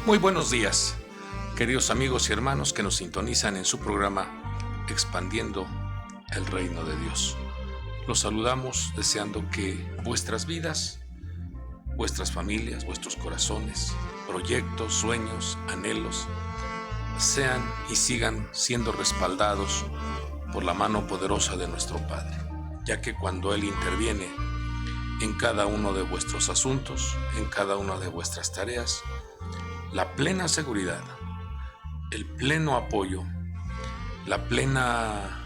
Muy buenos días, queridos amigos y hermanos que nos sintonizan en su programa Expandiendo el Reino de Dios. Los saludamos deseando que vuestras vidas, vuestras familias, vuestros corazones, proyectos, sueños, anhelos, sean y sigan siendo respaldados por la mano poderosa de nuestro Padre, ya que cuando Él interviene en cada uno de vuestros asuntos, en cada una de vuestras tareas, la plena seguridad, el pleno apoyo, la plena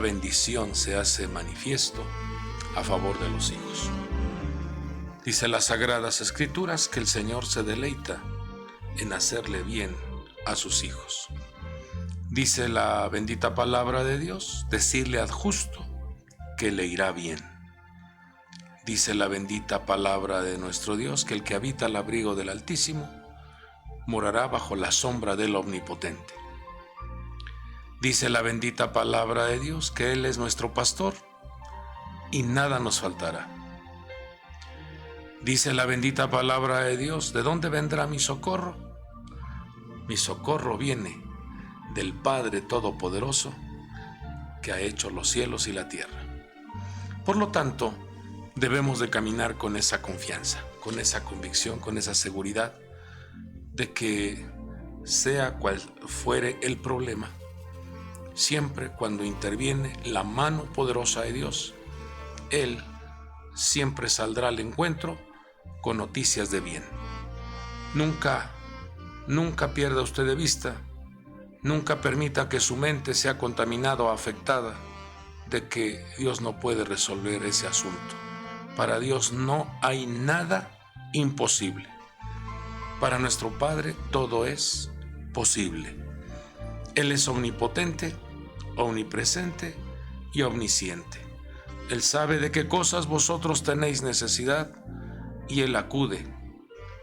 bendición se hace manifiesto a favor de los hijos. Dice las Sagradas Escrituras que el Señor se deleita en hacerle bien a sus hijos. Dice la bendita palabra de Dios, decirle al justo que le irá bien. Dice la bendita palabra de nuestro Dios que el que habita al abrigo del Altísimo morará bajo la sombra del Omnipotente. Dice la bendita palabra de Dios que Él es nuestro pastor y nada nos faltará. Dice la bendita palabra de Dios, ¿de dónde vendrá mi socorro? Mi socorro viene del Padre Todopoderoso que ha hecho los cielos y la tierra. Por lo tanto, debemos de caminar con esa confianza, con esa convicción, con esa seguridad de que sea cual fuere el problema, siempre cuando interviene la mano poderosa de Dios, Él siempre saldrá al encuentro con noticias de bien. Nunca pierda usted de vista, nunca permita que su mente sea contaminada o afectada de que Dios no puede resolver ese asunto. Para Dios no hay nada imposible. Para nuestro Padre todo es posible. Él es omnipotente, omnipresente y omnisciente. Él sabe de qué cosas vosotros tenéis necesidad y Él acude,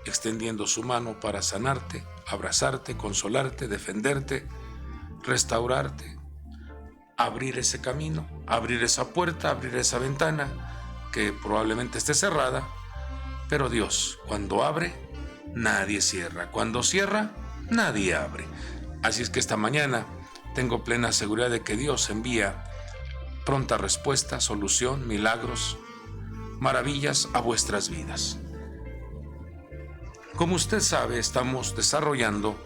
extendiendo su mano para sanarte, abrazarte, consolarte, defenderte, restaurarte, abrir ese camino, abrir esa puerta, abrir esa ventana que probablemente esté cerrada, pero Dios, cuando abre, nadie cierra. Cuando cierra, nadie abre. Así es que esta mañana tengo plena seguridad de que Dios envía pronta respuesta, solución, milagros, maravillas a vuestras vidas. Como usted sabe, estamos desarrollando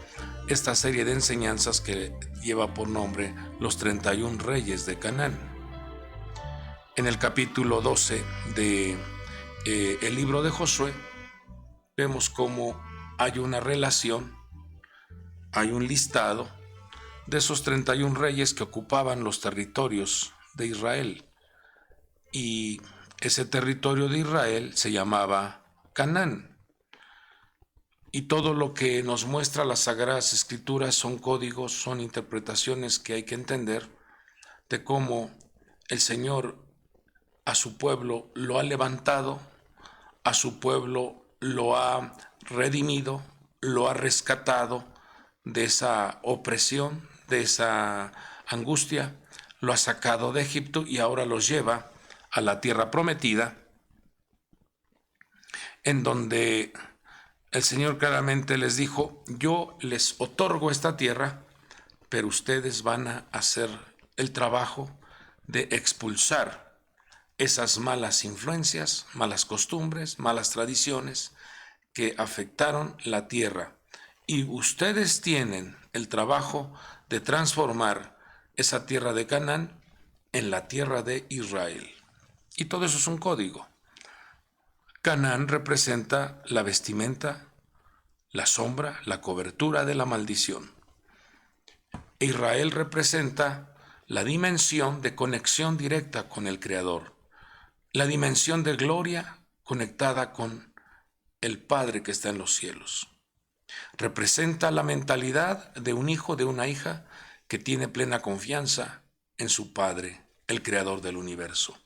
esta serie de enseñanzas que lleva por nombre Los 31 Reyes de Canaán. En el capítulo 12 de el libro de Josué, vemos cómo hay una relación, hay un listado de esos 31 reyes que ocupaban los territorios de Israel. Y ese territorio de Israel se llamaba Canaán. Y todo lo que nos muestra las Sagradas Escrituras son códigos, son interpretaciones que hay que entender de cómo el Señor a su pueblo lo ha levantado, a su pueblo lo ha redimido, lo ha rescatado de esa opresión, de esa angustia, lo ha sacado de Egipto y ahora los lleva a la tierra prometida, en donde el Señor claramente les dijo, yo les otorgo esta tierra, pero ustedes van a hacer el trabajo de expulsar esas malas influencias, malas costumbres, malas tradiciones que afectaron la tierra. Y ustedes tienen el trabajo de transformar esa tierra de Canaán en la tierra de Israel. Y todo eso es un código. Canaán representa la vestimenta, la sombra, la cobertura de la maldición. Israel representa la dimensión de conexión directa con el Creador, la dimensión de gloria conectada con el Padre que está en los cielos. Representa la mentalidad de un hijo, de una hija que tiene plena confianza en su Padre, el Creador del universo.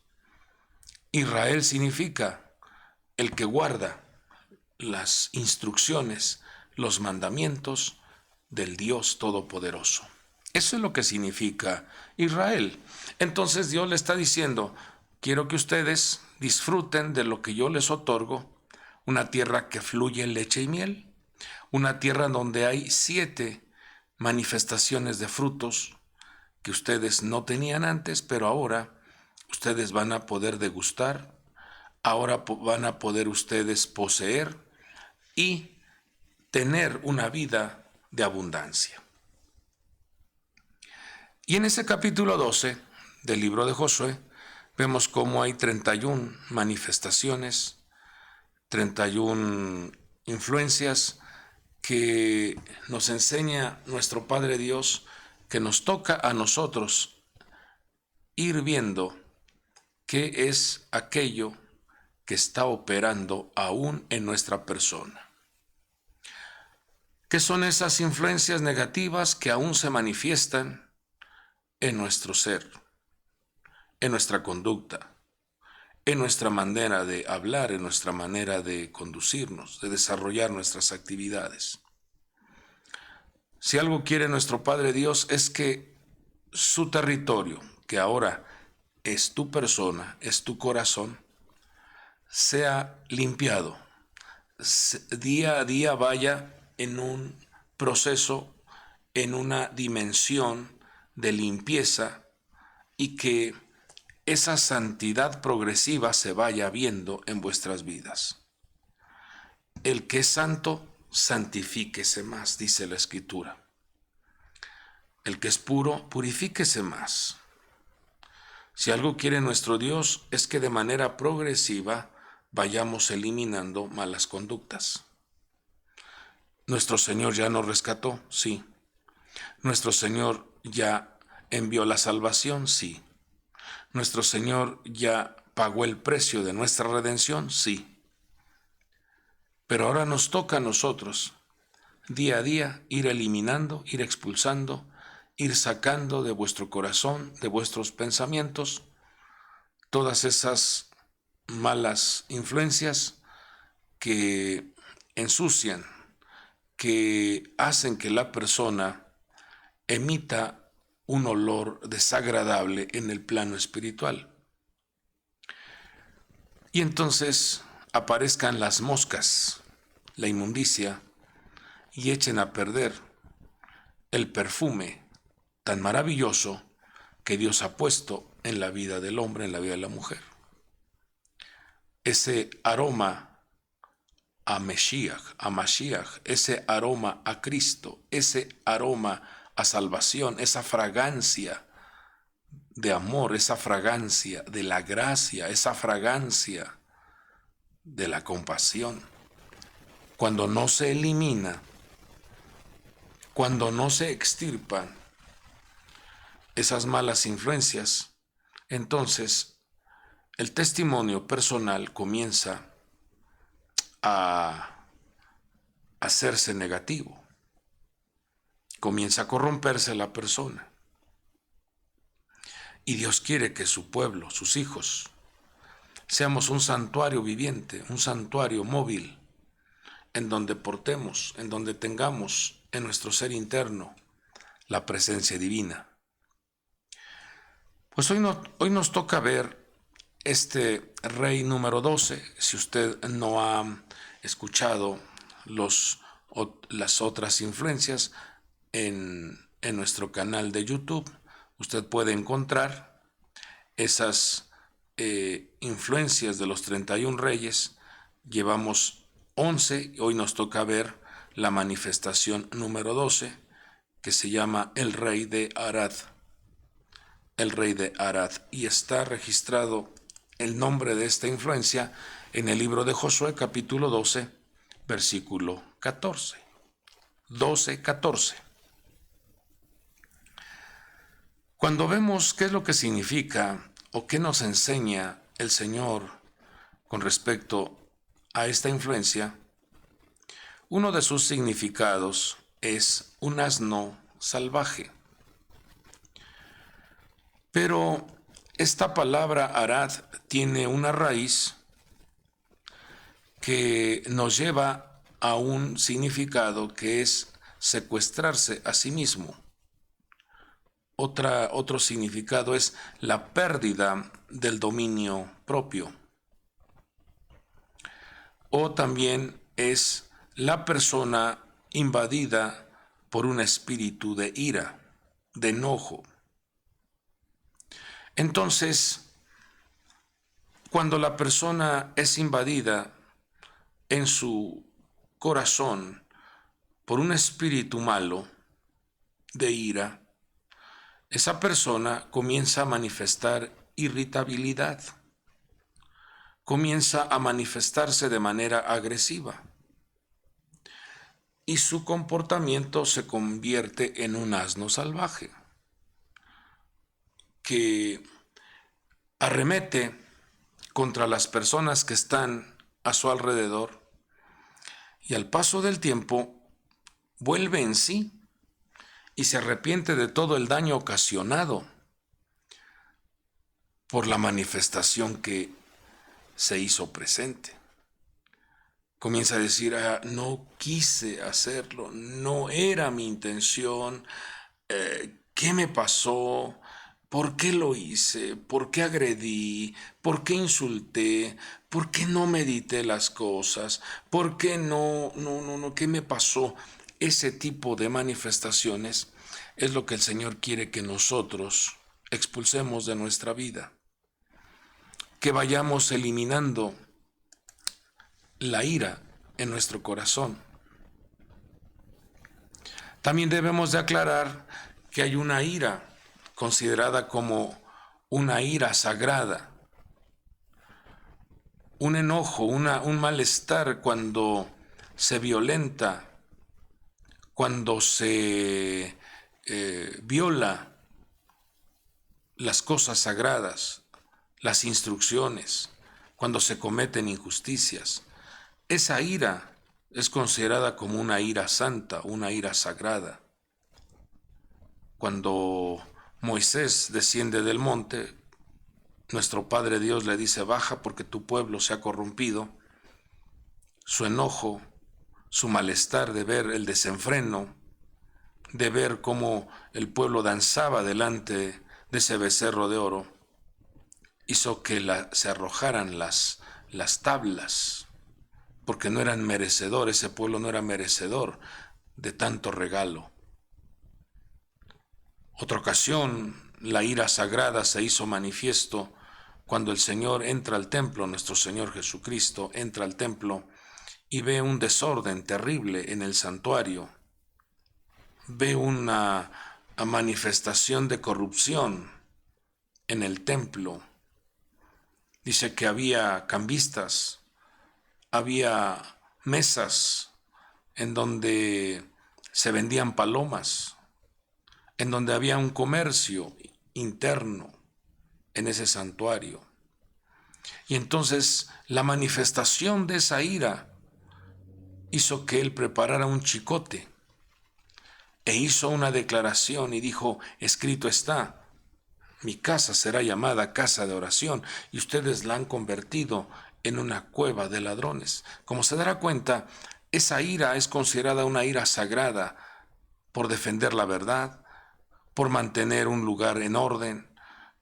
Israel significa el que guarda las instrucciones, los mandamientos del Dios Todopoderoso. Eso es lo que significa Israel. Entonces Dios le está diciendo, quiero que ustedes disfruten de lo que yo les otorgo, una tierra que fluye leche y miel, una tierra donde hay 7 manifestaciones de frutos que ustedes no tenían antes, pero ahora ustedes van a poder degustar, ahora van a poder ustedes poseer y tener una vida de abundancia. Y en ese capítulo 12 del libro de Josué vemos cómo hay 31 manifestaciones, 31 influencias que nos enseña nuestro Padre Dios, que nos toca a nosotros ir viendo qué es aquello que está operando aún en nuestra persona. ¿Qué son esas influencias negativas que aún se manifiestan en nuestro ser, en nuestra conducta, en nuestra manera de hablar, en nuestra manera de conducirnos, de desarrollar nuestras actividades? Si algo quiere nuestro Padre Dios es que su territorio, que ahora es tu persona, es tu corazón, sea limpiado, día a día vaya en un proceso, en una dimensión de limpieza, y que esa santidad progresiva se vaya viendo en vuestras vidas. El que es santo, santifíquese más, dice la Escritura. El que es puro, purifíquese más. Si algo quiere nuestro Dios es que de manera progresiva vayamos eliminando malas conductas. Nuestro Señor ya nos rescató, sí. Nuestro Señor ya envió la salvación, sí. Nuestro Señor ya pagó el precio de nuestra redención, sí. Pero ahora nos toca a nosotros, día a día, ir eliminando, ir expulsando, ir sacando de vuestro corazón, de vuestros pensamientos, todas esas malas influencias que ensucian, que hacen que la persona emita un olor desagradable en el plano espiritual. Y entonces aparezcan las moscas, la inmundicia, y echen a perder el perfume tan maravilloso que Dios ha puesto en la vida del hombre, en la vida de la mujer. Ese aroma a Mashiach, ese aroma a Cristo, ese aroma a salvación, esa fragancia de amor, esa fragancia de la gracia, esa fragancia de la compasión. Cuando no se elimina, cuando no se extirpan esas malas influencias, entonces el testimonio personal comienza a hacerse negativo, comienza a corromperse la persona. Y Dios quiere que su pueblo, sus hijos, seamos un santuario viviente, un santuario móvil, en donde portemos, en donde tengamos en nuestro ser interno la presencia divina. Pues hoy nos toca ver este rey número 12. Si usted no ha escuchado las otras influencias en nuestro canal de YouTube, usted puede encontrar esas influencias de los 31 reyes. Llevamos 11 y hoy nos toca ver la manifestación número 12, que se llama el rey de Arad. El rey de Arad. Y está registrado el nombre de esta influencia en el libro de Josué, capítulo 12, versículo 14. 12:14. Cuando vemos qué es lo que significa o qué nos enseña el Señor con respecto a esta influencia, uno de sus significados es un asno salvaje. Pero esta palabra Arad tiene una raíz que nos lleva a un significado que es secuestrarse a sí mismo. Otro significado es la pérdida del dominio propio. o también es la persona invadida por un espíritu de ira, de enojo. Entonces, cuando la persona es invadida en su corazón por un espíritu malo de ira, esa persona comienza a manifestar irritabilidad, comienza a manifestarse de manera agresiva y su comportamiento se convierte en un asno salvaje que arremete contra las personas que están a su alrededor y al paso del tiempo vuelve en sí y se arrepiente de todo el daño ocasionado por la manifestación que se hizo presente. Comienza a decir, no quise hacerlo, no era mi intención, ¿qué me pasó? ¿Por qué lo hice? ¿Por qué agredí? ¿Por qué insulté? ¿Por qué no medité las cosas? ¿Por qué no? ¿Qué me pasó? Ese tipo de manifestaciones es lo que el Señor quiere que nosotros expulsemos de nuestra vida. Que vayamos eliminando la ira en nuestro corazón. También debemos de aclarar que hay una ira considerada como una ira sagrada, un enojo, un malestar cuando se violenta, cuando se viola las cosas sagradas, las instrucciones, cuando se cometen injusticias. Esa ira es considerada como una ira santa, una ira sagrada. Cuando Moisés desciende del monte, nuestro Padre Dios le dice, baja porque tu pueblo se ha corrompido. Su enojo, su malestar de ver el desenfreno, de ver cómo el pueblo danzaba delante de ese becerro de oro, hizo que se arrojaran las tablas, porque no eran merecedores, ese pueblo no era merecedor de tanto regalo. Otra ocasión, la ira sagrada se hizo manifiesto cuando el Señor entra al templo, nuestro Señor Jesucristo entra al templo y ve un desorden terrible en el santuario, ve una manifestación de corrupción en el templo. Dice que había cambistas, había mesas en donde se vendían palomas, en donde había un comercio interno en ese santuario. Y entonces la manifestación de esa ira hizo que él preparara un chicote e hizo una declaración y dijo, escrito está, mi casa será llamada casa de oración y ustedes la han convertido en una cueva de ladrones. Como se dará cuenta, esa ira es considerada una ira sagrada por defender la verdad, por mantener un lugar en orden,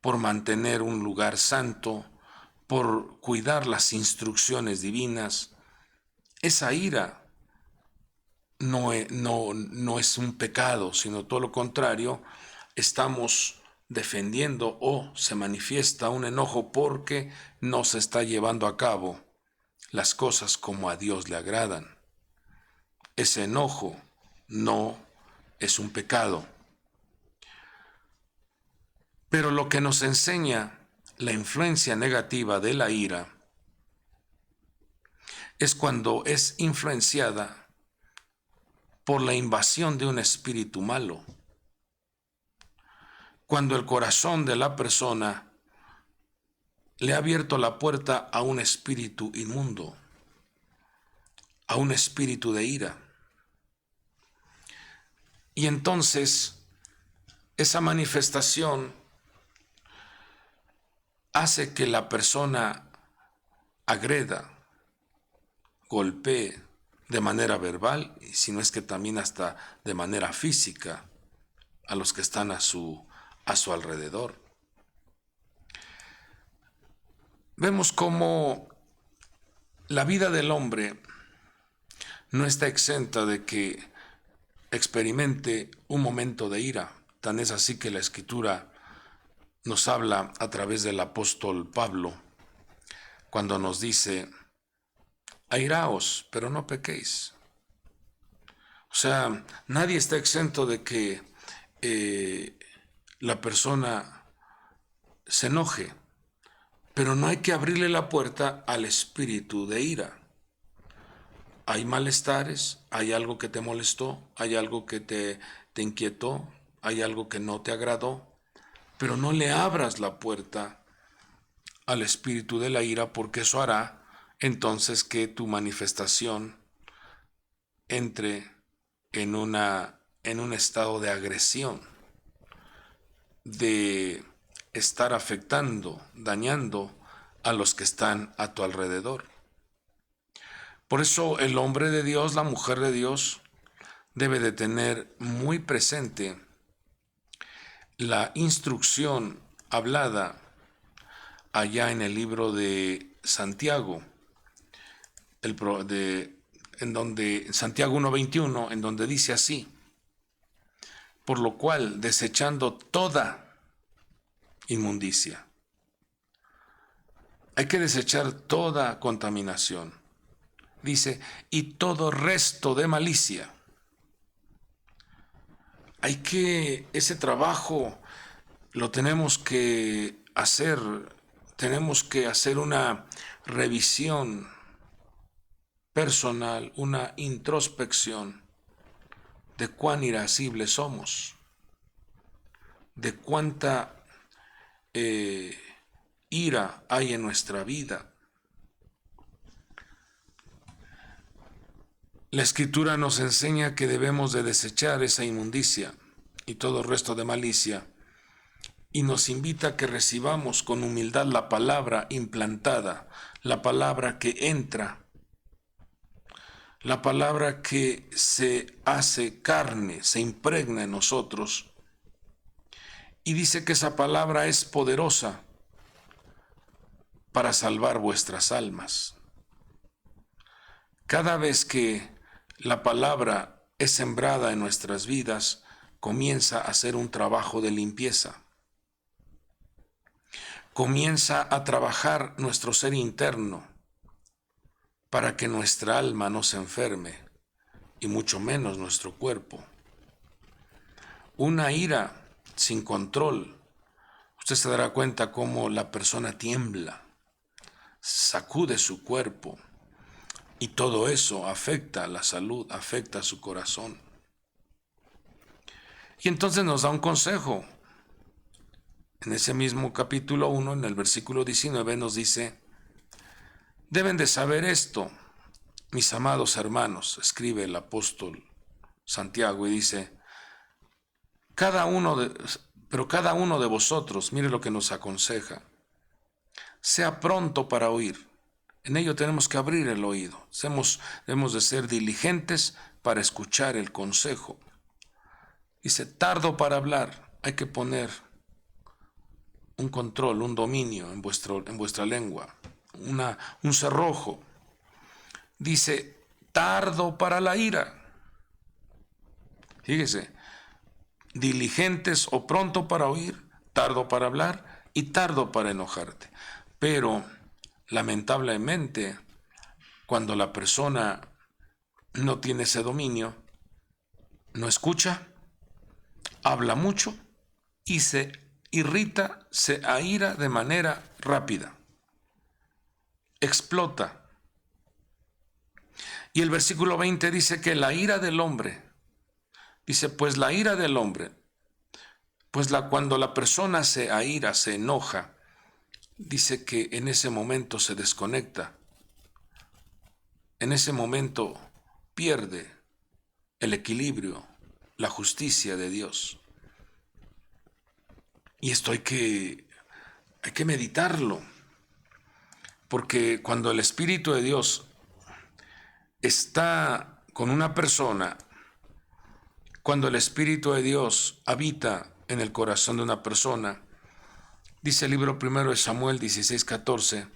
por mantener un lugar santo, por cuidar las instrucciones divinas. Esa ira no es un pecado, sino todo lo contrario, estamos defendiendo o se manifiesta un enojo porque no se está llevando a cabo las cosas como a Dios le agradan. Ese enojo no es un pecado. Pero lo que nos enseña la influencia negativa de la ira es cuando es influenciada por la invasión de un espíritu malo. Cuando el corazón de la persona le ha abierto la puerta a un espíritu inmundo, a un espíritu de ira. Y entonces esa manifestación hace que la persona agreda, golpee de manera verbal, y si no es que también hasta de manera física, a los que están a su alrededor. Vemos cómo la vida del hombre no está exenta de que experimente un momento de ira. Tan es así que la Escritura nos habla a través del apóstol Pablo cuando nos dice: airaos, pero no pequéis. O sea, nadie está exento de que la persona se enoje, pero no hay que abrirle la puerta al espíritu de ira. Hay malestares, hay algo que te molestó, hay algo que te inquietó, hay algo que no te agradó, pero no le abras la puerta al espíritu de la ira, porque eso hará entonces que tu manifestación entre en un estado de agresión, de estar afectando, dañando a los que están a tu alrededor. Por eso el hombre de Dios, la mujer de Dios, debe de tener muy presente la instrucción hablada allá en el libro de Santiago, en donde Santiago 1:21, en donde dice así: por lo cual, desechando toda inmundicia. Hay que desechar toda contaminación. Dice, y todo resto de malicia. Ese trabajo lo tenemos que hacer una revisión personal, una introspección de cuán irascibles somos, de cuánta ira hay en nuestra vida. La Escritura nos enseña que debemos de desechar esa inmundicia y todo el resto de malicia, y nos invita a que recibamos con humildad la palabra implantada, la palabra que entra, la palabra que se hace carne, se impregna en nosotros, y dice que esa palabra es poderosa para salvar vuestras almas. Cada vez que la palabra es sembrada en nuestras vidas, comienza a hacer un trabajo de limpieza. Comienza a trabajar nuestro ser interno para que nuestra alma no se enferme, y mucho menos nuestro cuerpo. Una ira sin control, usted se dará cuenta cómo la persona tiembla, sacude su cuerpo, y todo eso afecta a la salud, afecta a su corazón. Y entonces nos da un consejo. En ese mismo capítulo 1, en el versículo 19, nos dice: deben de saber esto, mis amados hermanos, escribe el apóstol Santiago, y dice: pero cada uno de vosotros, mire lo que nos aconseja, sea pronto para oír. En ello tenemos que abrir el oído. Debemos de ser diligentes para escuchar el consejo. Dice, tardo para hablar. Hay que poner un control, un dominio en vuestra lengua, un cerrojo. Dice, tardo para la ira. Fíjese, diligentes o pronto para oír, tardo para hablar y tardo para enojarte. Pero lamentablemente, cuando la persona no tiene ese dominio, no escucha, habla mucho y se irrita, se aira de manera rápida, explota. Y el versículo 20 dice que la ira del hombre, dice, pues la ira del hombre, cuando la persona se aira, se enoja, dice que en ese momento se desconecta, en ese momento pierde el equilibrio, la justicia de Dios. Y esto hay que meditarlo, porque cuando el Espíritu de Dios está con una persona, cuando el Espíritu de Dios habita en el corazón de una persona, dice el libro primero de Samuel 16:14,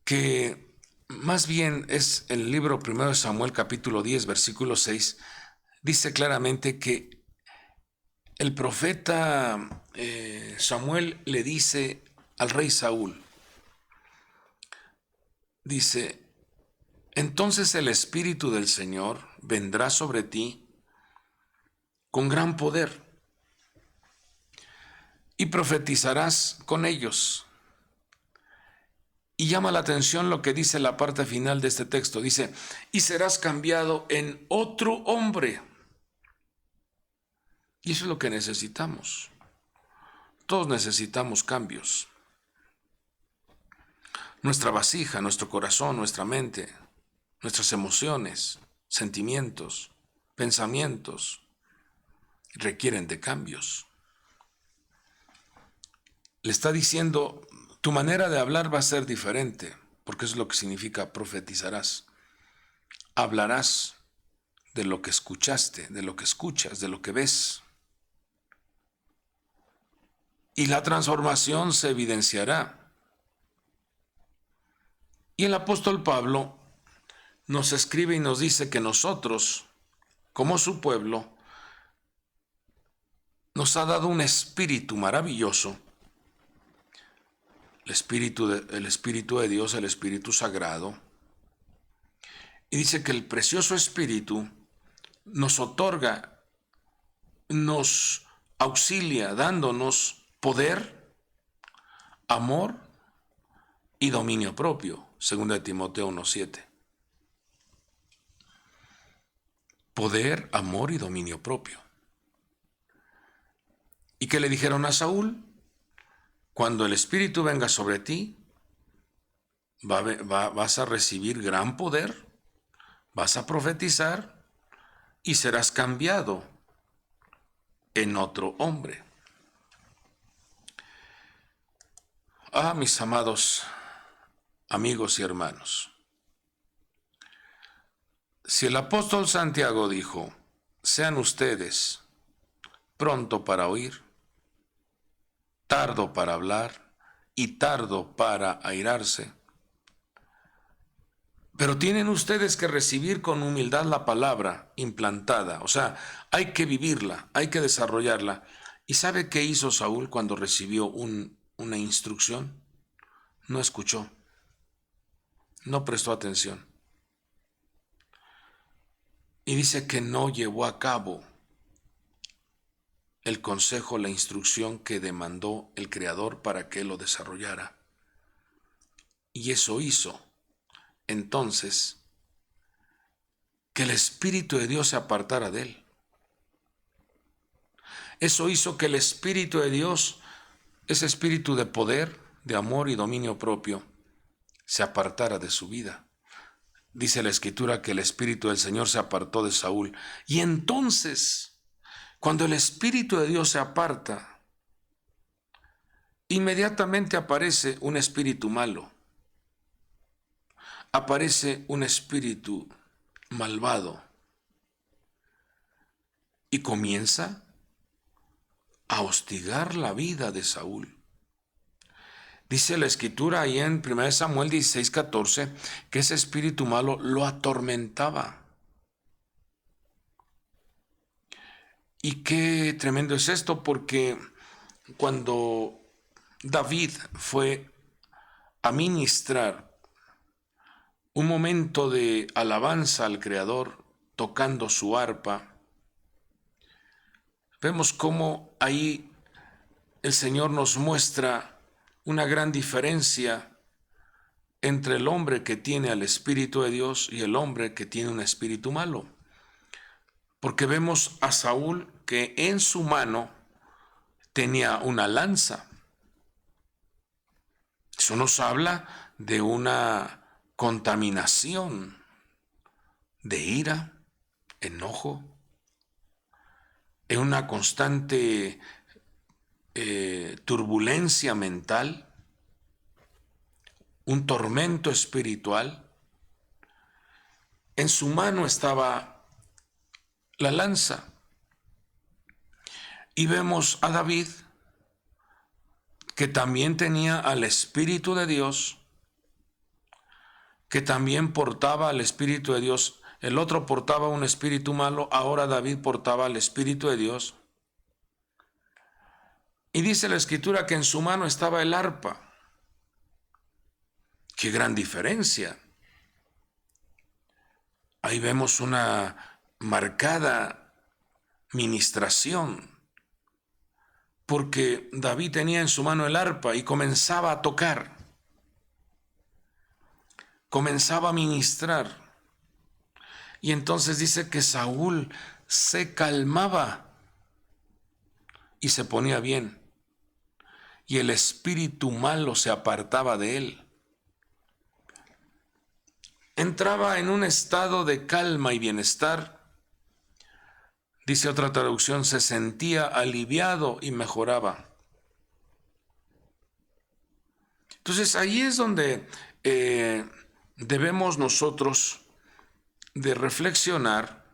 que más bien es el libro 1 de Samuel capítulo 10 versículo 6, dice claramente que el profeta Samuel le dice al rey Saúl, dice, entonces el Espíritu del Señor vendrá sobre ti con gran poder y profetizarás con ellos. Y llama la atención lo que dice la parte final de este texto. Dice, y serás cambiado en otro hombre. Y eso es lo que necesitamos. Todos necesitamos cambios. Nuestra vasija, nuestro corazón, nuestra mente, nuestras emociones, sentimientos, pensamientos, requieren de cambios. Le está diciendo, tu manera de hablar va a ser diferente, porque eso es lo que significa profetizarás. Hablarás de lo que escuchaste, de lo que escuchas, de lo que ves. Y la transformación se evidenciará. Y el apóstol Pablo nos escribe y nos dice que nosotros, como su pueblo, nos ha dado un espíritu maravilloso, el espíritu de Dios, el Espíritu Sagrado. Y dice que el precioso Espíritu nos otorga, nos auxilia, dándonos poder, amor y dominio propio, 2 Timoteo 1:7. Poder, amor y dominio propio. ¿Y qué le dijeron a Saúl? Cuando el Espíritu venga sobre ti, vas a recibir gran poder, vas a profetizar y serás cambiado en otro hombre. Ah, mis amados amigos y hermanos, si el apóstol Santiago dijo, sean ustedes pronto para oír, tardo para hablar y tardo para airarse, pero tienen ustedes que recibir con humildad la palabra implantada, o sea, hay que vivirla, hay que desarrollarla. ¿Y sabe qué hizo Saúl cuando recibió una instrucción? No escuchó, no prestó atención. Y dice que no llevó a cabo el consejo, la instrucción que demandó el Creador para que lo desarrollara. Y eso hizo, entonces, que el Espíritu de Dios se apartara de él. Eso hizo que el Espíritu de Dios, ese espíritu de poder, de amor y dominio propio, se apartara de su vida. Dice la Escritura que el Espíritu del Señor se apartó de Saúl. Y entonces, cuando el Espíritu de Dios se aparta, inmediatamente aparece un espíritu malo. Aparece un espíritu malvado. Y comienza a hostigar la vida de Saúl. Dice la Escritura ahí en 1 Samuel 16:14 que ese espíritu malo lo atormentaba. Y qué tremendo es esto, porque cuando David fue a ministrar un momento de alabanza al Creador tocando su arpa, vemos cómo ahí el Señor nos muestra una gran diferencia entre el hombre que tiene al Espíritu de Dios y el hombre que tiene un espíritu malo. Porque vemos a Saúl que en su mano tenía una lanza. Eso nos habla de una contaminación de ira, enojo, en una constante turbulencia mental, un tormento espiritual. En su mano estaba la lanza. Y vemos a David, que también tenía al Espíritu de Dios, que también portaba al Espíritu de Dios. El otro portaba un espíritu malo, ahora David portaba al Espíritu de Dios. Y dice la Escritura que en su mano estaba el arpa. ¡Qué gran diferencia! Ahí vemos una marcada ministración, porque David tenía en su mano el arpa y comenzaba a tocar, comenzaba a ministrar. Y entonces dice que Saúl se calmaba y se ponía bien, y el espíritu malo se apartaba de él. Entraba en un estado de calma y bienestar. Dice otra traducción, se sentía aliviado y mejoraba. Entonces ahí es donde debemos nosotros de reflexionar,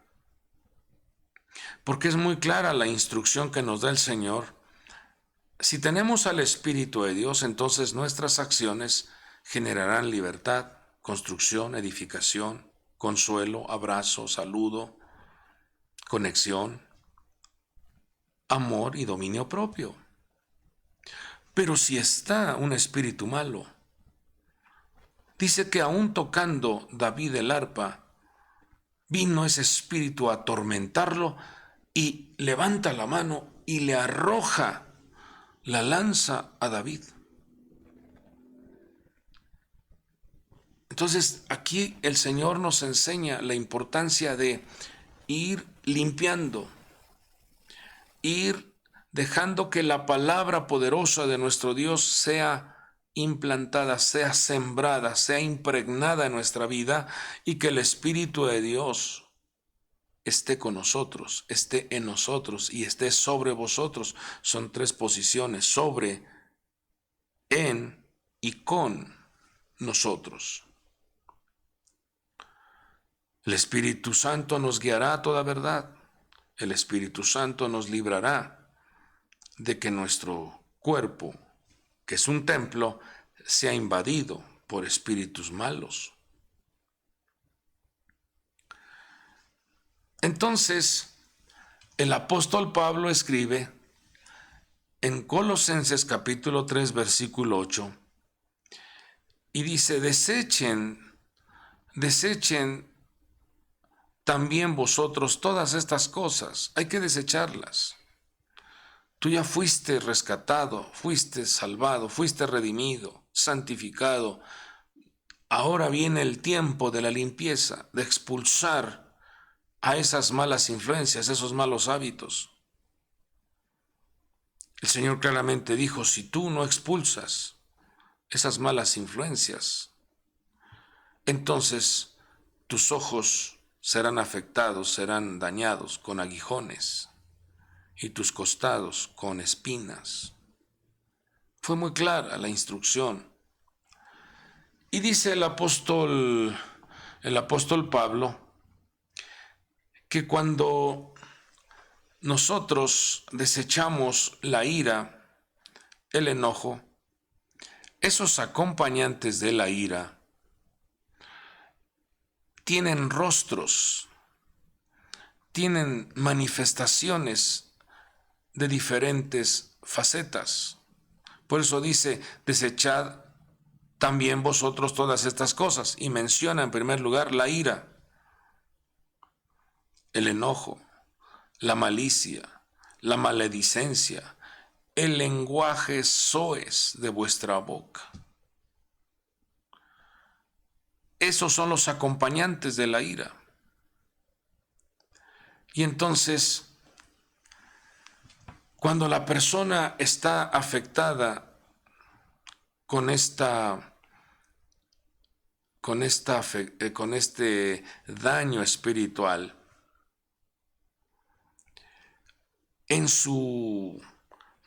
porque es muy clara la instrucción que nos da el Señor. Si tenemos al Espíritu de Dios, entonces nuestras acciones generarán libertad, construcción, edificación, consuelo, abrazo, saludo, conexión, amor y dominio propio. Pero si está un espíritu malo, dice que aún tocando David el arpa, vino ese espíritu a atormentarlo y levanta la mano y le arroja la lanza a David. Entonces aquí el Señor nos enseña la importancia de ir limpiando, ir dejando que la palabra poderosa de nuestro Dios sea implantada, sea sembrada, sea impregnada en nuestra vida, y que el Espíritu de Dios esté con nosotros, esté en nosotros y esté sobre vosotros. Son tres posiciones: sobre, en y con nosotros. El Espíritu Santo nos guiará a toda verdad. El Espíritu Santo nos librará de que nuestro cuerpo, que es un templo, sea invadido por espíritus malos. Entonces, el apóstol Pablo escribe en Colosenses capítulo 3, versículo 8, y dice, desechen también vosotros todas estas cosas. Hay que desecharlas. Tú ya fuiste rescatado, fuiste salvado, fuiste redimido, santificado. Ahora viene el tiempo de la limpieza, de expulsar a esas malas influencias, esos malos hábitos. El Señor claramente dijo, si tú no expulsas esas malas influencias, entonces tus ojos serán afectados, serán dañados con aguijones, y tus costados con espinas. Fue muy clara la instrucción. Y dice el apóstol Pablo, que cuando nosotros desechamos la ira, el enojo, esos acompañantes de la ira tienen rostros, tienen manifestaciones de diferentes facetas. Por eso dice, desechad también vosotros todas estas cosas, y menciona en primer lugar la ira, el enojo, la malicia, la maledicencia, el lenguaje soez de vuestra boca. Esos son los acompañantes de la ira. Y entonces, cuando la persona está afectada con este daño espiritual, en su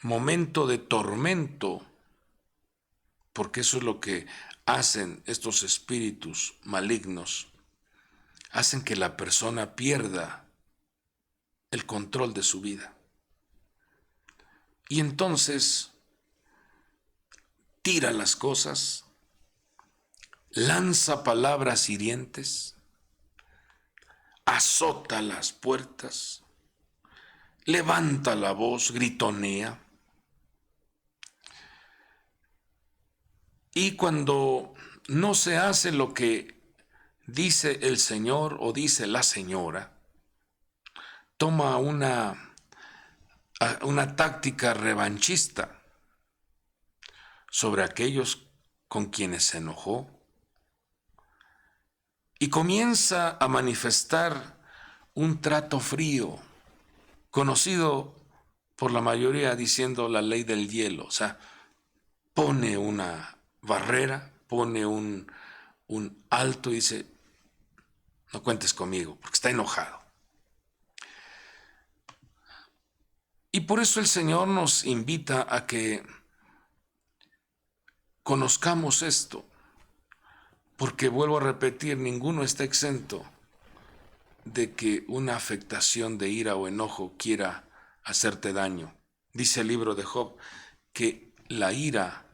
momento de tormento, porque eso es lo que hacen estos espíritus malignos, hacen que la persona pierda el control de su vida. Y entonces tira las cosas, lanza palabras hirientes, azota las puertas, levanta la voz, gritonea. Y cuando no se hace lo que dice el señor o dice la señora, toma una táctica revanchista sobre aquellos con quienes se enojó y comienza a manifestar un trato frío, conocido por la mayoría diciendo la ley del hielo. O sea, pone una barrera, pone un alto y dice, no cuentes conmigo, porque está enojado. Y por eso el Señor nos invita a que conozcamos esto, porque vuelvo a repetir, ninguno está exento de que una afectación de ira o enojo quiera hacerte daño. Dice el libro de Job que la ira,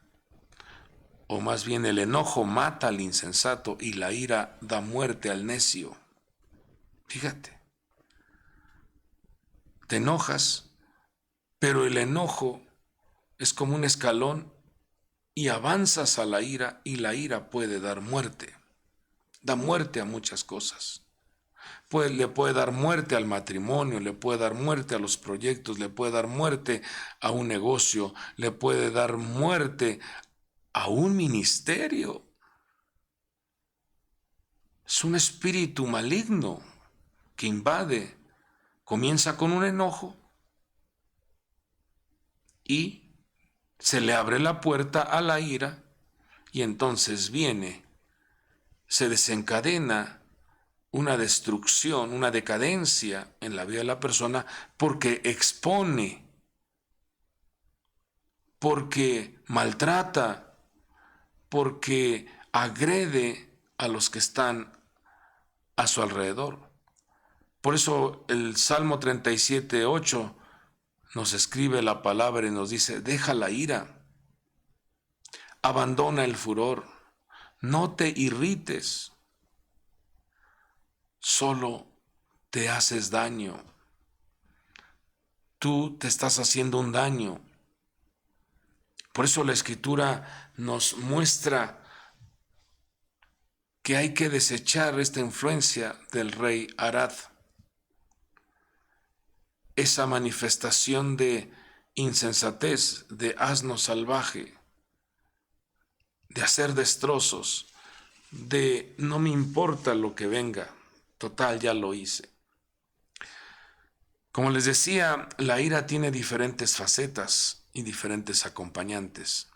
o más bien el enojo, mata al insensato y la ira da muerte al necio. Fíjate, te enojas, pero el enojo es como un escalón y avanzas a la ira y la ira puede dar muerte. Da muerte a muchas cosas. Le puede dar muerte al matrimonio, le puede dar muerte a los proyectos, le puede dar muerte a un negocio, le puede dar muerte a un ministerio. Es un espíritu maligno que invade. Comienza con un enojo y se le abre la puerta a la ira y entonces se desencadena una destrucción, una decadencia en la vida de la persona porque expone, porque maltrata, porque agrede a los que están a su alrededor. Por eso el Salmo 37:8 nos escribe la palabra y nos dice, deja la ira, abandona el furor, no te irrites, solo te haces daño. Tú te estás haciendo un daño. Por eso la Escritura nos muestra que hay que desechar esta influencia del rey Arad, esa manifestación de insensatez, de asno salvaje, de hacer destrozos, de no me importa lo que venga, total, ya lo hice. Como les decía, la ira tiene diferentes facetas y diferentes acompañantes.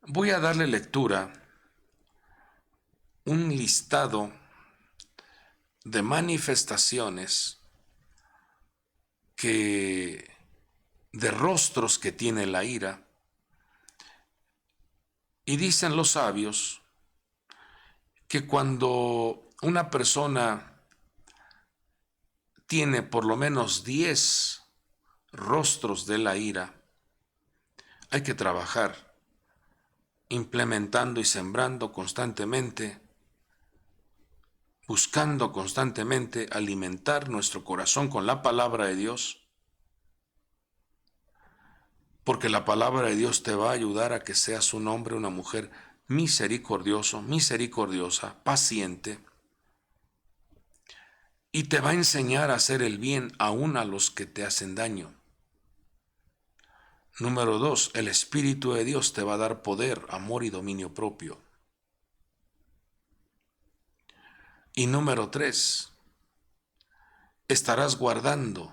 Voy a darle lectura un listado de manifestaciones de rostros que tiene la ira. Y dicen los sabios que cuando una persona tiene por lo menos 10 rostros de la ira, hay que trabajar implementando y sembrando constantemente, buscando constantemente alimentar nuestro corazón con la palabra de Dios, porque la palabra de Dios te va a ayudar a que seas un hombre o una mujer misericordioso, misericordiosa, paciente, y te va a enseñar a hacer el bien aún a los que te hacen daño. Número 2, el Espíritu de Dios te va a dar poder, amor y dominio propio. Y número 3, estarás guardando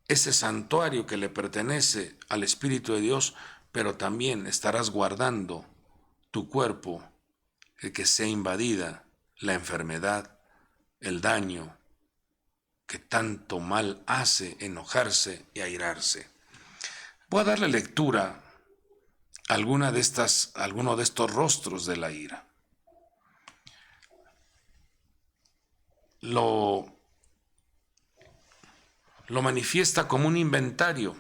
ese santuario que le pertenece al Espíritu de Dios, pero también estarás guardando tu cuerpo de que sea invadida la enfermedad, el daño que tanto mal hace enojarse y airarse. Voy a darle lectura a alguno de estos rostros de la ira. Lo manifiesta como un inventario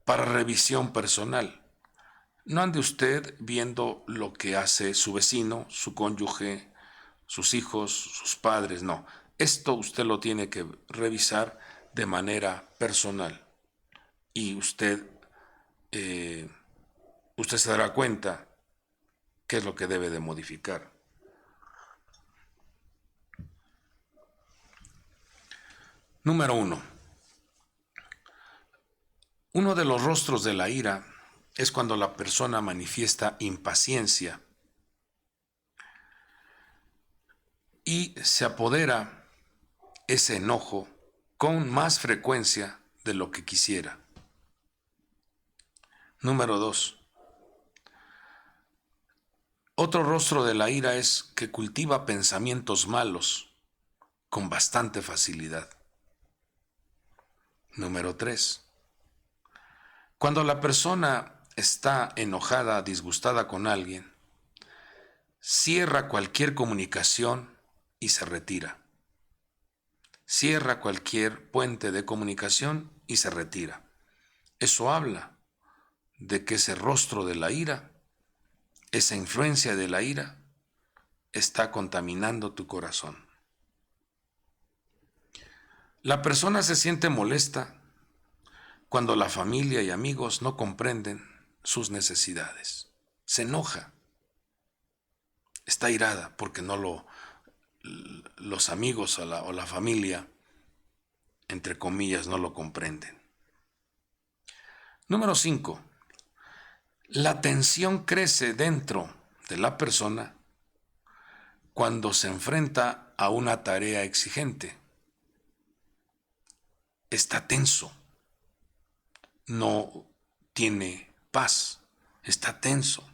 para revisión personal. No ande usted viendo lo que hace su vecino, su cónyuge, sus hijos, sus padres, no. Esto usted lo tiene que revisar de manera personal y usted se dará cuenta qué es lo que debe de modificar. Número 1. Uno de los rostros de la ira es cuando la persona manifiesta impaciencia y se apodera ese enojo con más frecuencia de lo que quisiera. Número 2. Otro rostro de la ira es que cultiva pensamientos malos con bastante facilidad. Número 3. Cuando la persona está enojada, disgustada con alguien, cierra cualquier comunicación y se retira. Cierra cualquier puente de comunicación y se retira. Eso habla de que ese rostro de la ira, esa influencia de la ira, está contaminando tu corazón. La persona se siente molesta cuando la familia y amigos no comprenden sus necesidades. Se enoja. Está irada porque los amigos o la familia, entre comillas, no lo comprenden. Número 5. La tensión crece dentro de la persona cuando se enfrenta a una tarea exigente. Está tenso, no tiene paz, está tenso.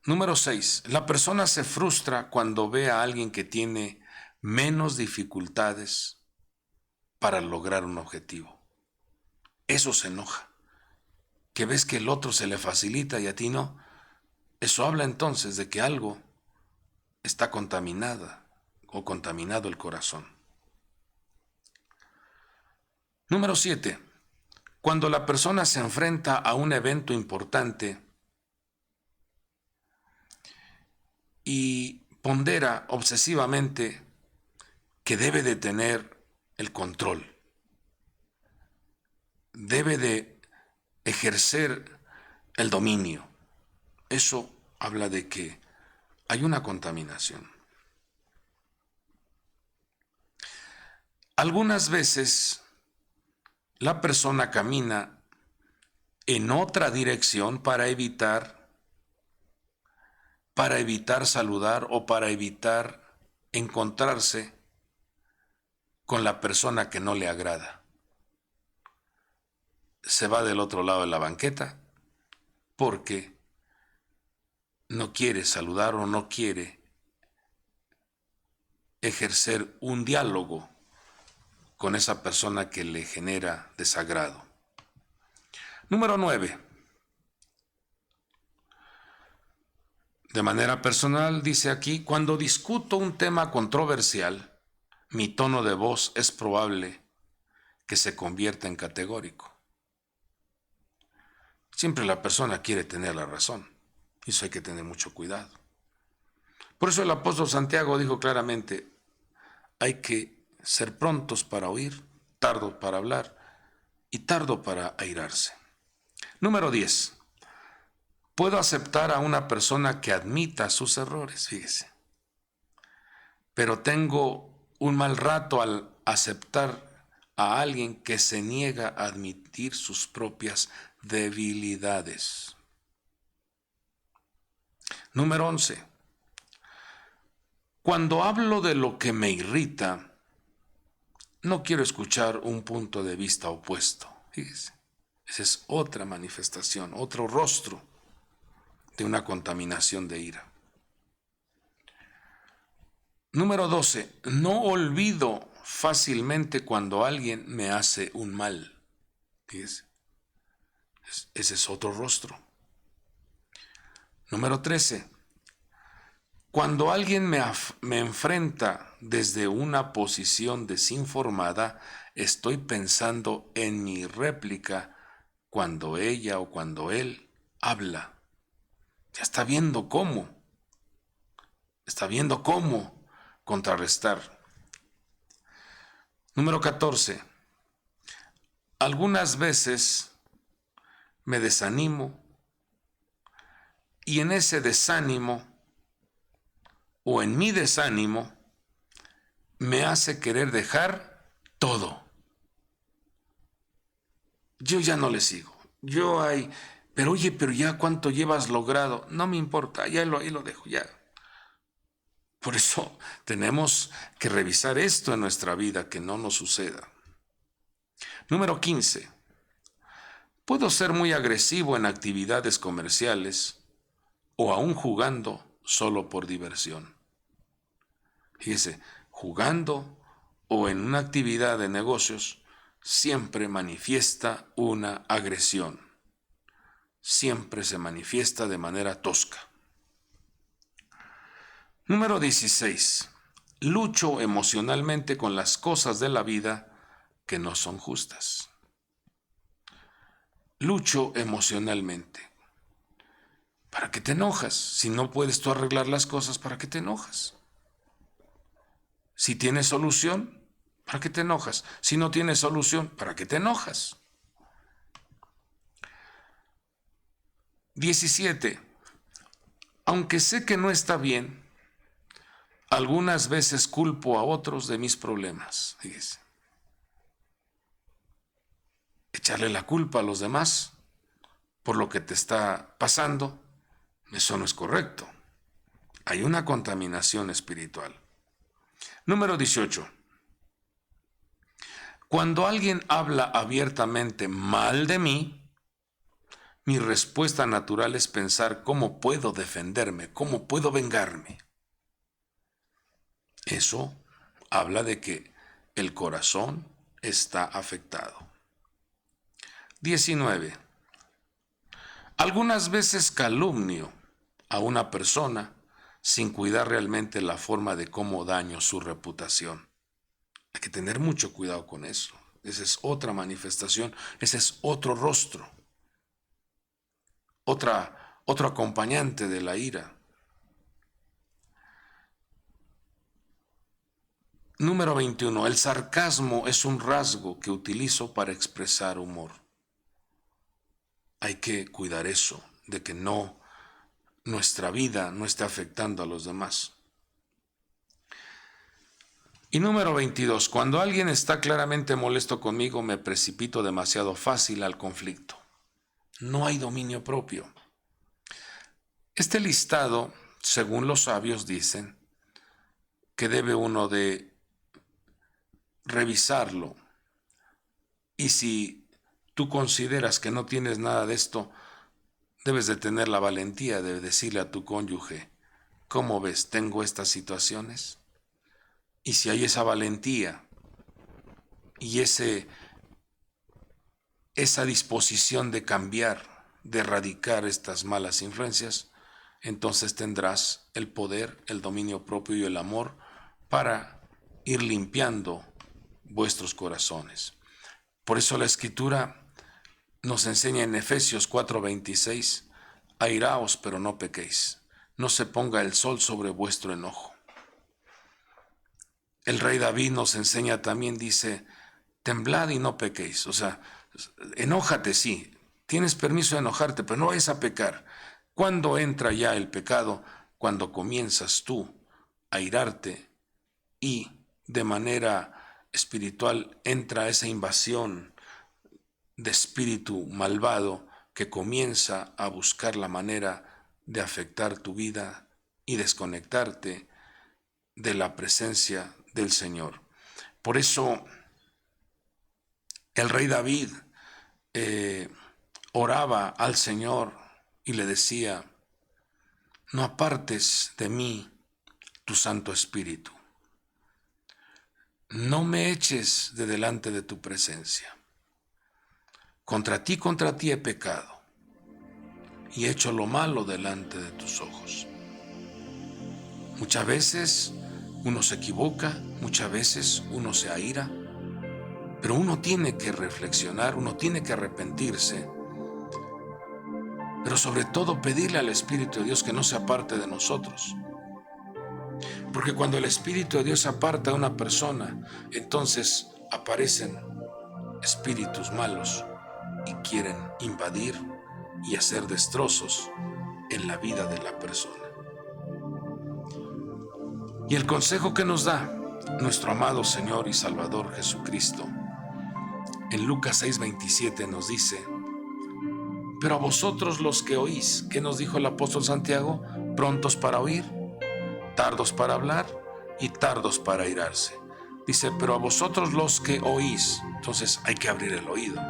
Número 6. La persona se frustra cuando ve a alguien que tiene menos dificultades para lograr un objetivo. Eso se enoja. Que ves que el otro se le facilita y a ti no. Eso habla entonces de que algo está contaminada o contaminado el corazón. Número 7. Cuando la persona se enfrenta a un evento importante y pondera obsesivamente que debe de tener el control, debe de ejercer el dominio. Eso habla de que hay una contaminación. Algunas veces la persona camina en otra dirección para evitar saludar o para evitar encontrarse con la persona que no le agrada. Se va del otro lado de la banqueta porque no quiere saludar o no quiere ejercer un diálogo con esa persona que le genera desagrado. Número 9. De manera personal, dice aquí, cuando discuto un tema controversial, mi tono de voz es probable que se convierta en categórico. Siempre la persona quiere tener la razón, y eso hay que tener mucho cuidado. Por eso el apóstol Santiago dijo claramente, hay que ser prontos para oír, tardos para hablar y tardo para airarse. Número 10. Puedo aceptar a una persona que admita sus errores, fíjese. Pero tengo un mal rato al aceptar a alguien que se niega a admitir sus propias debilidades. Número 11. Cuando hablo de lo que me irrita, no quiero escuchar un punto de vista opuesto. Fíjese, esa es otra manifestación, otro rostro de una contaminación de ira. Número 12. No olvido fácilmente cuando alguien me hace un mal. Fíjese, ese es otro rostro. Número 13. Cuando alguien me enfrenta desde una posición desinformada, estoy pensando en mi réplica cuando ella o cuando él habla. Ya está viendo cómo. Está viendo cómo contrarrestar. Número 14. Algunas veces me desanimo y en ese desánimo o en mi desánimo me hace querer dejar todo. Yo ya no le sigo. Pero oye, pero ya cuánto llevas logrado. No me importa, ahí lo dejo, ya. Por eso tenemos que revisar esto en nuestra vida, que no nos suceda. Número 15. Puedo ser muy agresivo en actividades comerciales o aún jugando solo por diversión. Fíjese, jugando o en una actividad de negocios siempre manifiesta una agresión. Siempre se manifiesta de manera tosca. Número 16. Lucho emocionalmente con las cosas de la vida que no son justas. Lucho emocionalmente. ¿Para qué te enojas? Si no puedes tú arreglar las cosas, ¿para qué te enojas? Si tienes solución, ¿para qué te enojas? Si no tienes solución, ¿para qué te enojas? 17. Aunque sé que no está bien, algunas veces culpo a otros de mis problemas. Fíjese. Echarle la culpa a los demás por lo que te está pasando, eso no es correcto. Hay una contaminación espiritual. Número 18. Cuando alguien habla abiertamente mal de mí, mi respuesta natural es pensar cómo puedo defenderme, cómo puedo vengarme. Eso habla de que el corazón está afectado. 19. Algunas veces calumnio a una persona sin cuidar realmente la forma de cómo daño su reputación. Hay que tener mucho cuidado con eso. Esa es otra manifestación, ese es otro rostro, otro acompañante de la ira. Número 21. El sarcasmo es un rasgo que utilizo para expresar humor. Hay que cuidar eso, de que nuestra vida no esté afectando a los demás. Y número 22. Cuando alguien está claramente molesto conmigo, me precipito demasiado fácil al conflicto. No hay dominio propio. Este listado, según los sabios dicen, que debe uno de revisarlo. Y si tú consideras que no tienes nada de esto, debes de tener la valentía de decirle a tu cónyuge, ¿cómo ves? ¿Tengo estas situaciones? Y si hay esa valentía y esa disposición de cambiar, de erradicar estas malas influencias, entonces tendrás el poder, el dominio propio y el amor para ir limpiando vuestros corazones. Por eso la Escritura nos enseña en Efesios 4:26, airaos pero no pequéis, no se ponga el sol sobre vuestro enojo. El rey David nos enseña también, dice, temblad y no pequéis. O sea, enójate sí, tienes permiso de enojarte, pero no vayas a pecar. ¿Cuándo entra ya el pecado? Cuando comienzas tú a airarte y de manera espiritual entra esa invasión de espíritu malvado que comienza a buscar la manera de afectar tu vida y desconectarte de la presencia del Señor. Por eso el rey David oraba al Señor y le decía, no apartes de mí tu Santo Espíritu, no me eches de delante de tu presencia. Contra ti he pecado y he hecho lo malo delante de tus ojos. Muchas veces uno se equivoca, muchas veces uno se aira, pero uno tiene que reflexionar, uno tiene que arrepentirse pero sobre todo pedirle al Espíritu de Dios que no se aparte de nosotros. Porque cuando el Espíritu de Dios se aparta de una persona, entonces aparecen espíritus malos y quieren invadir y hacer destrozos en la vida de la persona. Y el consejo que nos da nuestro amado Señor y Salvador Jesucristo en Lucas 6:27 nos dice: pero a vosotros los que oís, ¿qué nos dijo el apóstol Santiago? Prontos para oír, tardos para hablar y tardos para airarse. Dice, pero a vosotros los que oís. Entonces hay que abrir el oído.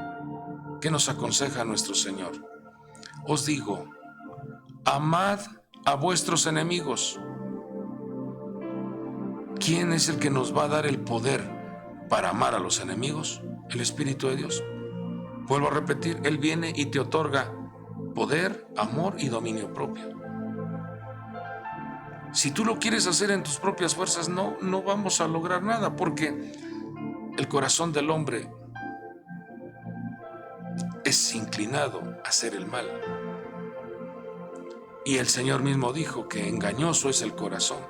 ¿Qué nos aconseja nuestro Señor? Os digo, amad a vuestros enemigos. ¿Quién es el que nos va a dar el poder para amar a los enemigos? El Espíritu de Dios. Vuelvo a repetir, Él viene y te otorga poder, amor y dominio propio. Si tú lo quieres hacer en tus propias fuerzas, no vamos a lograr nada, porque el corazón del hombre es inclinado a hacer el mal. Y el Señor mismo dijo que engañoso es el corazón.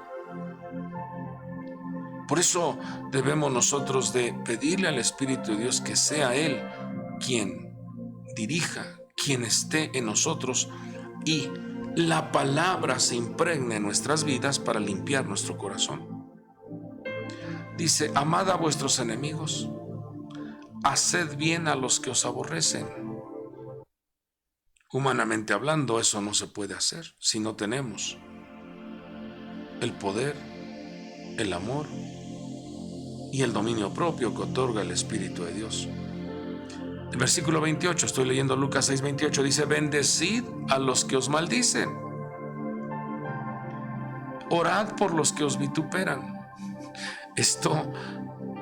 Por eso debemos nosotros de pedirle al Espíritu de Dios que sea Él quien dirija, quien esté en nosotros y la palabra se impregne en nuestras vidas para limpiar nuestro corazón. Dice, amad a vuestros enemigos, haced bien a los que os aborrecen. Humanamente hablando, eso no se puede hacer si no tenemos el poder, el amor y el dominio propio que otorga el Espíritu de Dios. El versículo 28, estoy leyendo Lucas 6:28, dice, bendecid a los que os maldicen, orad por los que os vituperan. Esto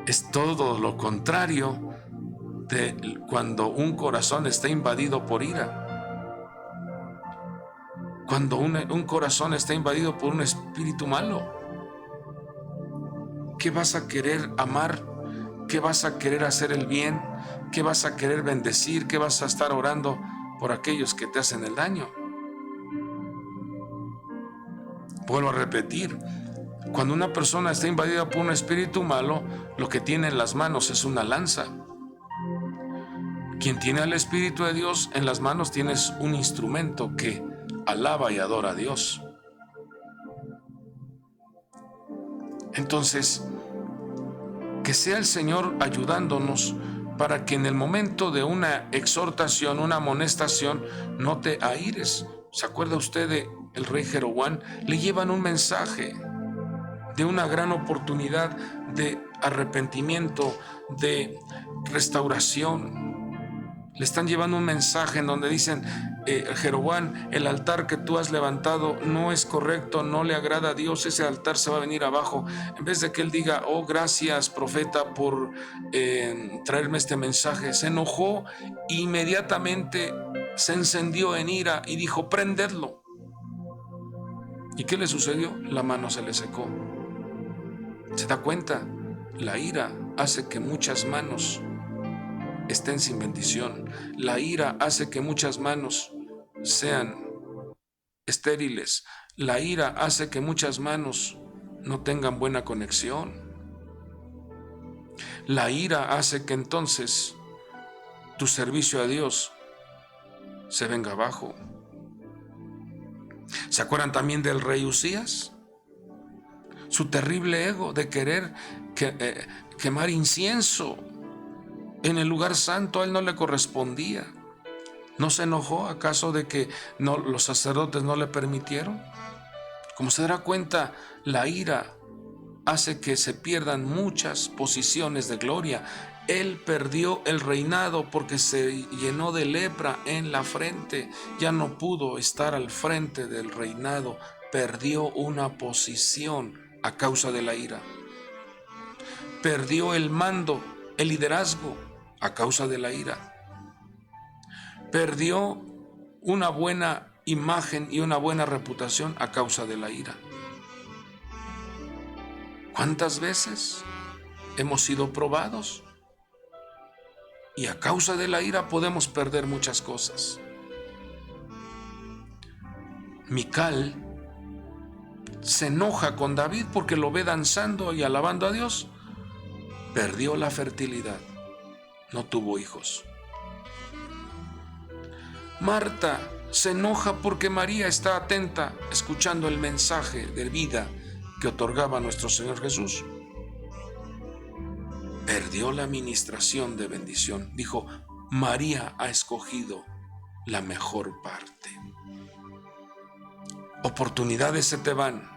es todo lo contrario de cuando un corazón está invadido por ira. Cuando un corazón está invadido por un espíritu malo, ¿qué vas a querer amar? ¿Qué vas a querer hacer el bien? ¿Qué vas a querer bendecir? ¿Qué vas a estar orando por aquellos que te hacen el daño? Vuelvo a repetir, cuando una persona está invadida por un espíritu malo, lo que tiene en las manos es una lanza. Quien tiene al Espíritu de Dios en las manos tienes un instrumento que alaba y adora a Dios. Entonces, que sea el Señor ayudándonos para que en el momento de una exhortación, una amonestación, no te aires. ¿Se acuerda usted del rey Jeroboam? Le llevan un mensaje de una gran oportunidad de arrepentimiento, de restauración. Le están llevando un mensaje en donde dicen, Jeroboam, el altar que tú has levantado no es correcto, no le agrada a Dios, ese altar se va a venir abajo. En vez de que él diga, oh, gracias, profeta, por traerme este mensaje, se enojó, inmediatamente se encendió en ira y dijo, prendedlo. ¿Y qué le sucedió? La mano se le secó. ¿Se da cuenta? La ira hace que muchas manos estén sin bendición. La ira hace que muchas manos sean estériles. La ira hace que muchas manos no tengan buena conexión. La ira hace que entonces tu servicio a Dios se venga abajo. ¿Se acuerdan también del rey Usías? Su terrible ego de querer quemar incienso en el lugar santo. A él no le correspondía. ¿No se enojó acaso de que los sacerdotes no le permitieron? Como se dará cuenta, la ira hace que se pierdan muchas posiciones de gloria. Él perdió el reinado porque se llenó de lepra en la frente. Ya no pudo estar al frente del reinado. Perdió una posición a causa de la ira. Perdió el mando, el liderazgo, a causa de la ira. Perdió una buena imagen y una buena reputación a causa de la ira. ¿Cuántas veces hemos sido probados? Y a causa de la ira podemos perder muchas cosas. Mical se enoja con David porque lo ve danzando y alabando a Dios. Perdió la fertilidad, no tuvo hijos. Marta se enoja porque María está atenta, escuchando el mensaje de vida que otorgaba nuestro Señor Jesús. Perdió la ministración de bendición. Dijo, María ha escogido la mejor parte. Oportunidades se te van.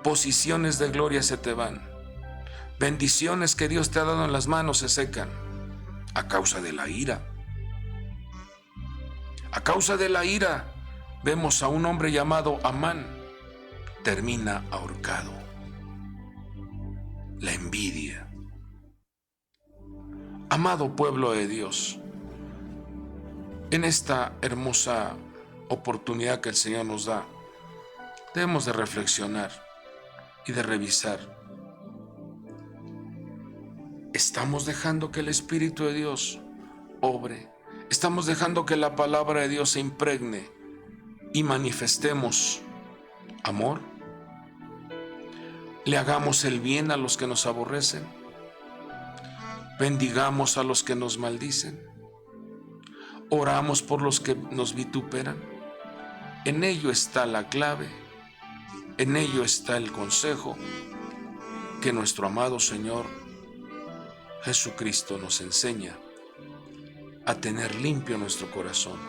Posiciones de gloria se te van. Bendiciones que Dios te ha dado en las manos se secan a causa de la ira. A causa de la ira, vemos a un hombre llamado Amán, termina ahorcado. La envidia. Amado pueblo de Dios, en esta hermosa oportunidad que el Señor nos da, debemos de reflexionar y de revisar. ¿Estamos dejando que el Espíritu de Dios obre? ¿Estamos dejando que la palabra de Dios se impregne y manifestemos amor? ¿Le hagamos el bien a los que nos aborrecen? ¿Bendigamos a los que nos maldicen? ¿Oramos por los que nos vituperan? En ello está la clave, en ello está el consejo que nuestro amado Señor Jesucristo nos enseña a tener limpio nuestro corazón.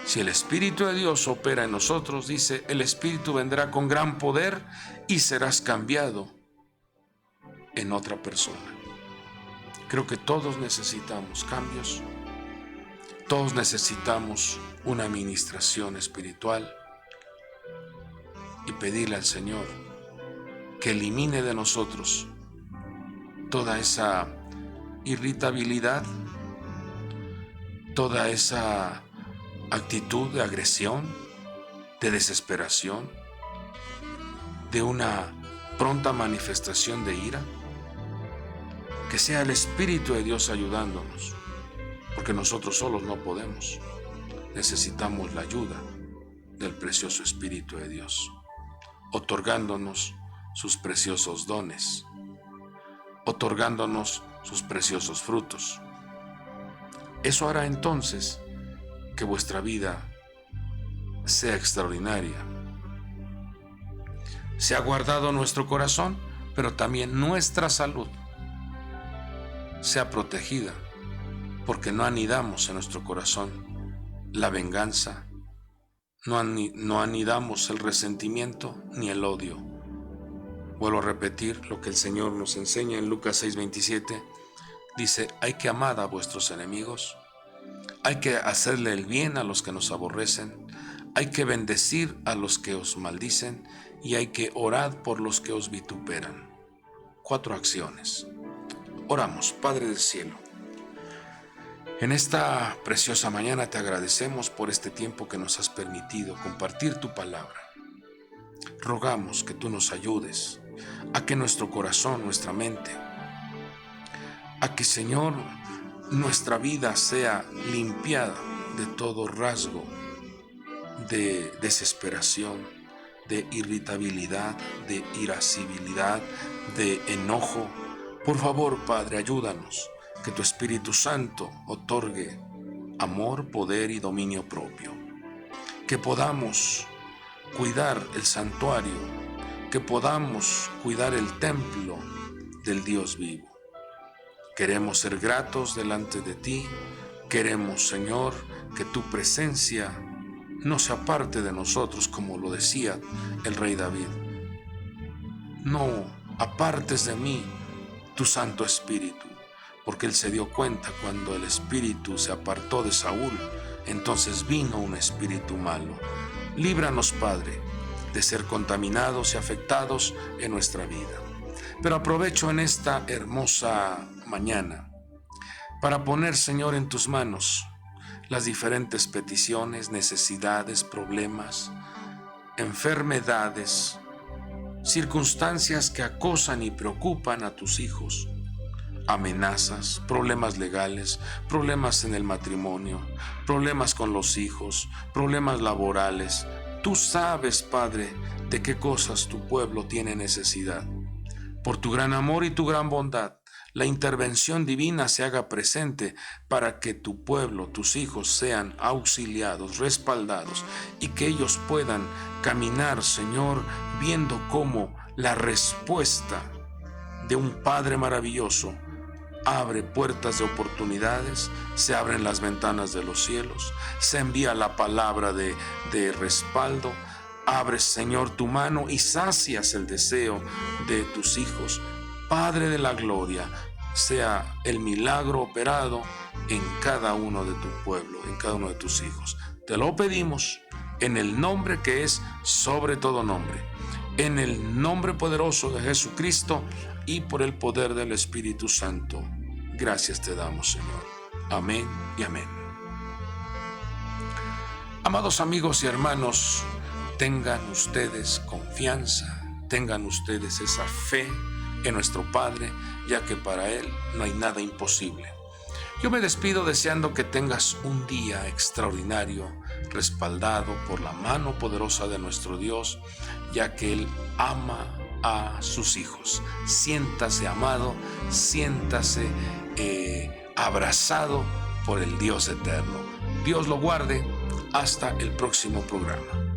Si el Espíritu de Dios opera en nosotros, dice, el Espíritu vendrá con gran poder y serás cambiado en otra persona. Creo que todos necesitamos cambios, todos necesitamos una administración espiritual y pedirle al Señor que elimine de nosotros toda esa irritabilidad, toda esa actitud de agresión, de desesperación, de una pronta manifestación de ira. Que sea el Espíritu de Dios ayudándonos, porque nosotros solos no podemos. Necesitamos la ayuda del precioso Espíritu de Dios, otorgándonos sus preciosos dones, otorgándonos sus preciosos frutos. Eso hará entonces que vuestra vida sea extraordinaria. Se ha guardado nuestro corazón, pero también nuestra salud sea protegida, porque no anidamos en nuestro corazón la venganza, no anidamos el resentimiento ni el odio. Vuelvo a repetir lo que el Señor nos enseña en Lucas 6:27. Dice, hay que amar a vuestros enemigos, hay que hacerle el bien a los que nos aborrecen, hay que bendecir a los que os maldicen y hay que orar por los que os vituperan. 4 acciones. Oramos. Padre del cielo, en esta preciosa mañana te agradecemos por este tiempo que nos has permitido compartir tu palabra. Rogamos que tú nos ayudes a que nuestro corazón, nuestra mente, a que, Señor, nuestra vida sea limpiada de todo rasgo de desesperación, de irritabilidad, de irascibilidad, de enojo. Por favor, Padre, ayúdanos, que tu Espíritu Santo otorgue amor, poder y dominio propio. Que podamos cuidar el santuario, que podamos cuidar el templo del Dios vivo. Queremos ser gratos delante de ti. Queremos, Señor, que tu presencia no se aparte de nosotros, como lo decía el rey David. No apartes de mí tu Santo Espíritu, porque él se dio cuenta cuando el Espíritu se apartó de Saúl, entonces vino un espíritu malo. Líbranos, Padre, de ser contaminados y afectados en nuestra vida. Pero aprovecho en esta hermosa mañana para poner, Señor, en tus manos las diferentes peticiones, necesidades, problemas, enfermedades, circunstancias que acosan y preocupan a tus hijos, amenazas, problemas legales, problemas en el matrimonio, problemas con los hijos, problemas laborales. Tú sabes, Padre, de qué cosas tu pueblo tiene necesidad. Por tu gran amor y tu gran bondad, la intervención divina se haga presente para que tu pueblo, tus hijos, sean auxiliados, respaldados y que ellos puedan caminar, Señor, viendo cómo la respuesta de un Padre maravilloso abre puertas de oportunidades, se abren las ventanas de los cielos, se envía la palabra de respaldo. Abres, Señor, tu mano y sacias el deseo de tus hijos. Padre de la gloria, sea el milagro operado en cada uno de tu pueblo, en cada uno de tus hijos. Te lo pedimos en el nombre que es sobre todo nombre, en el nombre poderoso de Jesucristo y por el poder del Espíritu Santo. Gracias te damos, Señor. Amén y amén. Amados amigos y hermanos, tengan ustedes confianza, tengan ustedes esa fe en nuestro Padre, ya que para Él no hay nada imposible. Yo me despido deseando que tengas un día extraordinario, respaldado por la mano poderosa de nuestro Dios, ya que Él ama a sus hijos. Siéntase amado, siéntase abrazado por el Dios eterno. Dios lo guarde. Hasta el próximo programa.